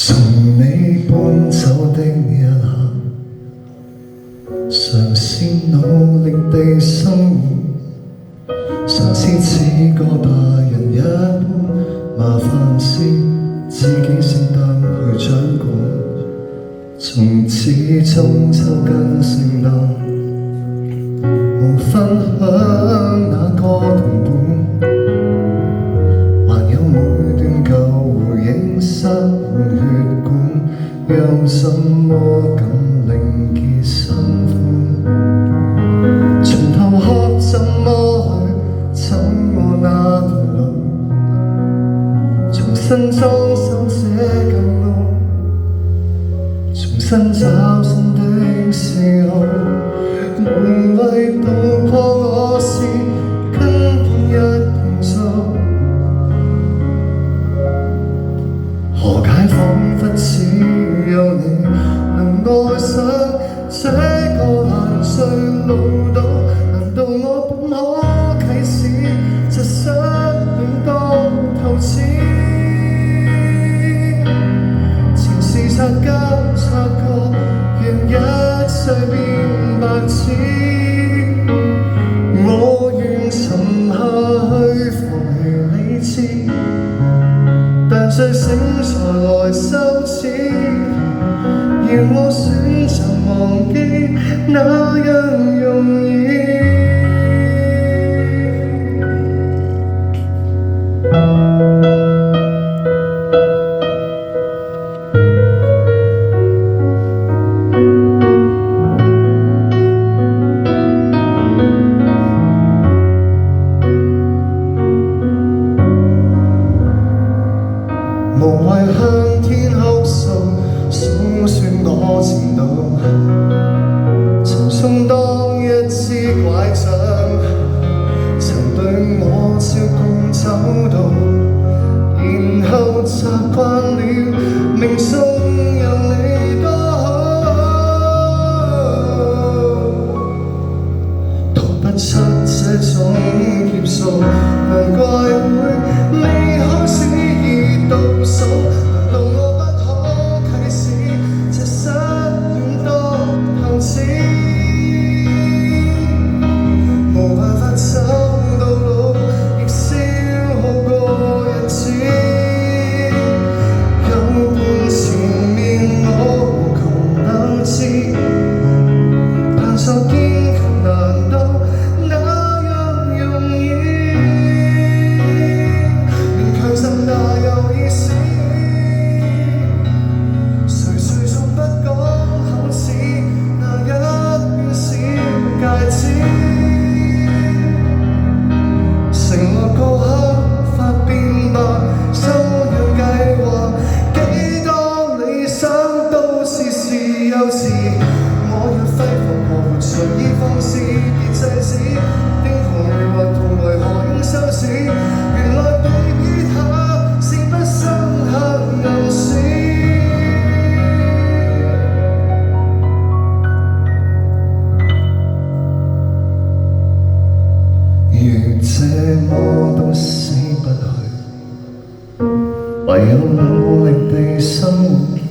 從你搬走的一刻，嘗試努力地生活，嘗試似個大人一般，麻煩事自己承擔去掌管。從此中秋跟聖誕，無分享那個同伴，還有每段舊回憶塞滿血管，又怎麼敢另結新歡？從頭學怎麼去走我那條路，重新裝修這間屋，重新找新的嗜好，無謂渡過我是根本一平素。何解彷彿只有你能愛上這個爛碎路島？難道我本可啟齒，這失戀到透支？前事擦膠擦過，讓一切變白紙。我願沉下去放棄理智，但睡醒才來羞恥，要我選擇忘記那樣容易。無謂向天哭訴，數算我前度，曾充當一支拐杖，曾對我照顧周到，然後習慣了命中有你多好，逃不出這種劫數，難怪會未開始已倒數。難道我不可啟齒，這失戀多透支？無辦法走到老，亦消耗過日子。有伴前面我無窮鬥志，扮作堅強難道那樣容易？連強實哪有意思？誰仲不講口齒，那一邊小戒指？承諾過刻發變白，修養計劃，幾多理想都似是幼稚。我要揮霍過活，隨意放肆而制止，英雄如雲圖為何應羞恥？原來被撇下是不生黑暗史。如這麼都死不去，唯有努力地生活。